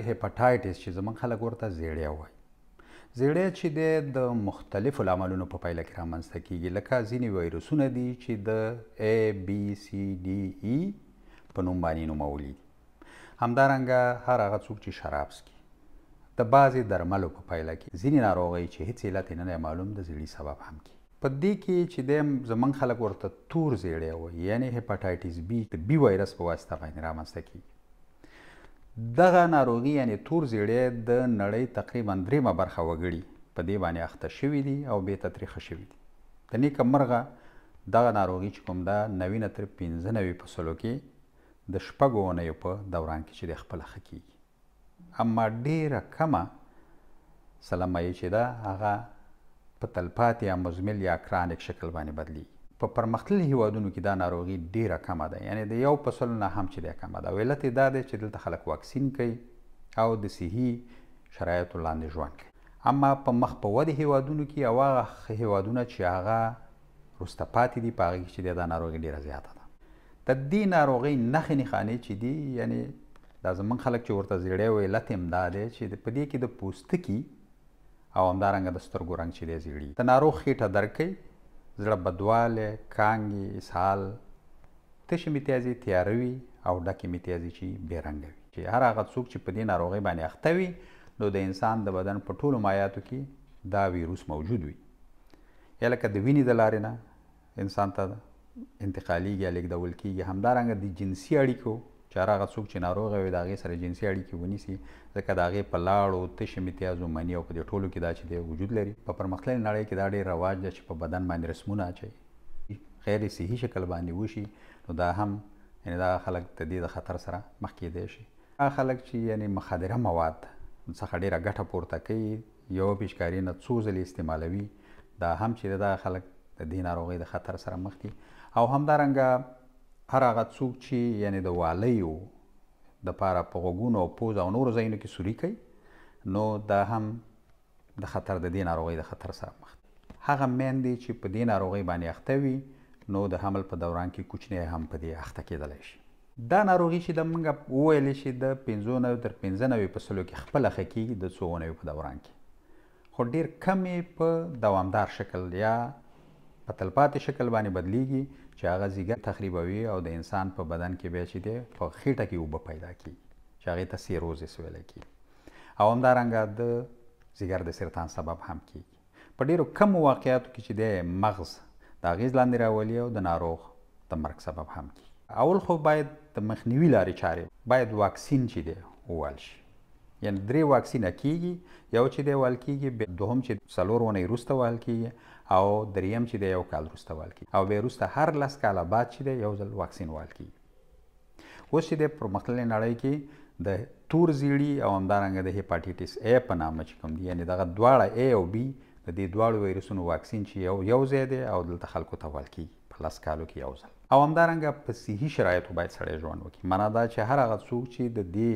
هپاټایټس چې زمونږ خلک ورته زیړی وایي. زیړی چې دی د مختلفو لاملونو په پایله کې رامنځته کیږي، لکه ځینې ویروسونه دي چې د ABCDE په نوم باندې نومولي دي. همدارنګه هر هغه څوک چې شراب څکي، د بعضې درملو په پایله کې ځینې ناروغۍ چې هیڅ علت یې نه دی معلوم د زیړي سبب هم کیږي. په دې کې چې دی زمونږ خلک ورته تور زیړی وایي، یعنې هپاټایټس B د B وایرس په واسطه باندې رامنځته کیږي. دغه ناروغي یعنې تور زیړی د نړۍ تقریبا 3 برخه وګړي په دې باندې اخته شوي دي او بې تطریقه شوي دي. د نیکه مرغه دغه ناروغي چې کوم ده 90 تر 95 په سلو کې د 6 اونیو په دوران کې چې د خپله ښه کیږي. اما ډیره کمه سلمایي چې ده هغه په تلپاتې یا مزمل یا کرانیک شکل باندې بدلیږي. په پرمختللي هیوادونو کې دا ناروغي ډیره کمه ده، یعنې د 1% نه هم چې دی کمه ده. علت یې دا دی چې دلته خلک واکسین کوي او د صحي شرایطو لاندې ژوند کوي. اما په مخ په ودې هیوادونو کې او هغه هیوادونه چې هغه وروسته پاتې دي په هغې کې چې دی دا ناروغي ډیره زیاته ده. د دې ناروغۍ نښې نښانې چې دي، یعنې دا زموږ خلک چې ورته زیړی وایي، علت یې هم دا دی چې په دې کې د پوستکي او همدارنګه د سترګو رنګ چې دی زیړي. د ناروغ خېټه درد کوي، زړه بدوالی، کانګې، اسهال، تشې میتیازې تیاره وي او ډکې میتیازې چې بې رنګه وي. چې هر هغه څوک چې په دې ناروغۍ باندې اخته وي نو د انسان د بدن په ټولو مایعاتو کې دا ویروس موجود وي. یا لکه د وینې د لارې نه انسان ته انتقالیږي یا لیږدول کیږي. همدارنګه د جنسي اړیکو چې هر هغه څوک چې ناروغه وي د هغې سره جنسي اړیکې ونیسي، ځکه د هغې په لاړو، تشې میتیازو، مني او په دې ټولو کې دا چې دی وجود لري. په پرمختللې نړۍ کې دا ډېر رواج ده چې په بدن باندې رسمونه اچوي، غیر صحي شکل باندې وشي، نو دا هم یعنې دا خلک د دې د خطر سره مخ کیدی شي. هغه خلک چې یعنې مخدره مواد څخه ډېره ګټه پورته کوي، یوه پیچکاري نه څو ځلې استعمالوي، دا هم چې دا خلک د دې ناروغۍ د خطر سره مخ دي. او همدارنګه هر هغه څوک چې یعنې د والیو دپاره په غوږونو او پوز او نورو ځایونو کې سوري کوي، نو دا هم د خطر د دې ناروغۍ د خطر سره مخ دي. هغه میندې چې په دې ناروغۍ باندې اخته وي نو د حمل په دوران کې کوچنی هم په دې اخته کېدلی شي. دا ناروغي چې د موږ وویلې چې د 95 تر 95 په سلو کې خپله ښه کېږي د څو اونیو په دوران کې، خو ډېر کم یې په دوامدار شکل یا په تلپاتې شکل باندې بدلیږي چې هغه ځیګر تخریبوي او د انسان په بدن کې بیا چې دی په خېټه کې اوبه پیدا کېږي چې هغې ته سیروزس ویلی کېږي. او همدارنګه د ځیګر د سرطان سبب هم کېږي. په ډېرو کمو واقعاتو کې چې دی مغز د اغېز لاندې راولي او د ناروغ د مرګ سبب هم کېږي. اول خو باید د مخنیوي لارې چارې باید واکسین چې دی ووال شي. یعنې 3 واکسینه کېږي، یو چې دی وال کېږي، دوهم چې 4 اونۍ وروسته وال کېږي، او دریم چې دی 1 کال وروسته وال کېږي، او بیا وروسته هر 10 کاله بعد چې دی 1 ځل واکسین وال کېږي. اوس چې دی پرمختللې نړۍ کې د تور زیړي او همدارنګه د هپاټایټس A په نامه چې کوم دي، یعنې دغه دواړه A او B د دې دواړو ویروسونو واکسین چې یو ځای دی او دلته خلکو ته وال کېږي په 10 کالو کې 1 ځل. او همدارنګه په صحي شرایطو باید سړی ژوند وکړي. معنا دا چې هر هغه څوک چې د دې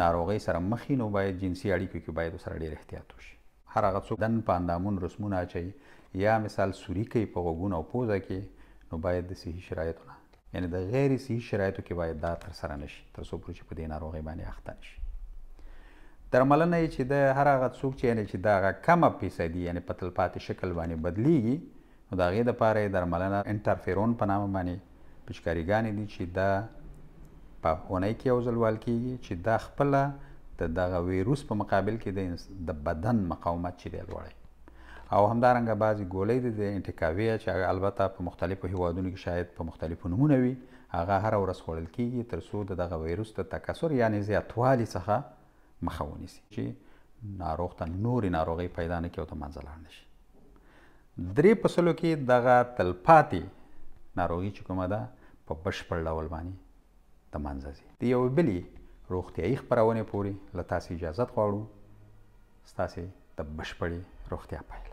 ناروغۍ سره مخ وي نو باید جنسي اړیکو کې باید ورسره ډېر احتیاط وشي. هر هغه څوک دن په اندامونو رسمونه اچوي یا مثال سوري کوي په غوږونو او پوزه کې، نو باید د صحي شرایطو نه، یعنې د غیر صحي شرایطو کې باید دا ترسره نه شي تر څو پورې چې په دې ناروغۍ باندې اخته نه شي. درملنه یې چې د هر هغه څوک چې یعنې چې د هغه کمه فیصدي یعنې په تلپاتې شکل باندې بدلیږي، نو د هغې دپاره یې درملنه انټرفیرون په نامه باندې پیچکاریګانې دي چې دا په اونۍ کې 1 ځل وال کېږي، چې دا خپله د دغه ویروس په مقابل کې د بدن مقاومت چې دی لوړوي. او همدارنګه بعضې ګولۍ دي د انټیکاویا چې هغه البته په مختلفو هیوادونو کې شاید په مختلفو نومونه وي، هغه هره ورځ خوړل کېږي تر څو د دغه ویروس د تکثر یعنې زیاتوالي څخه مخه ونیسي چې ناروغ ته نورې ناروغۍ پیدا نه کړي او د منځه لاړ نه شي. 3% کې دغه تلپاتې ناروغي چې کومه ده په بشپړ ډول باندې د منځه ځي. د یوې بلې روغتیایي خپرونې پورې له تاسې اجازت غواړو. ستاسې د بشپړې روغتیا پایله.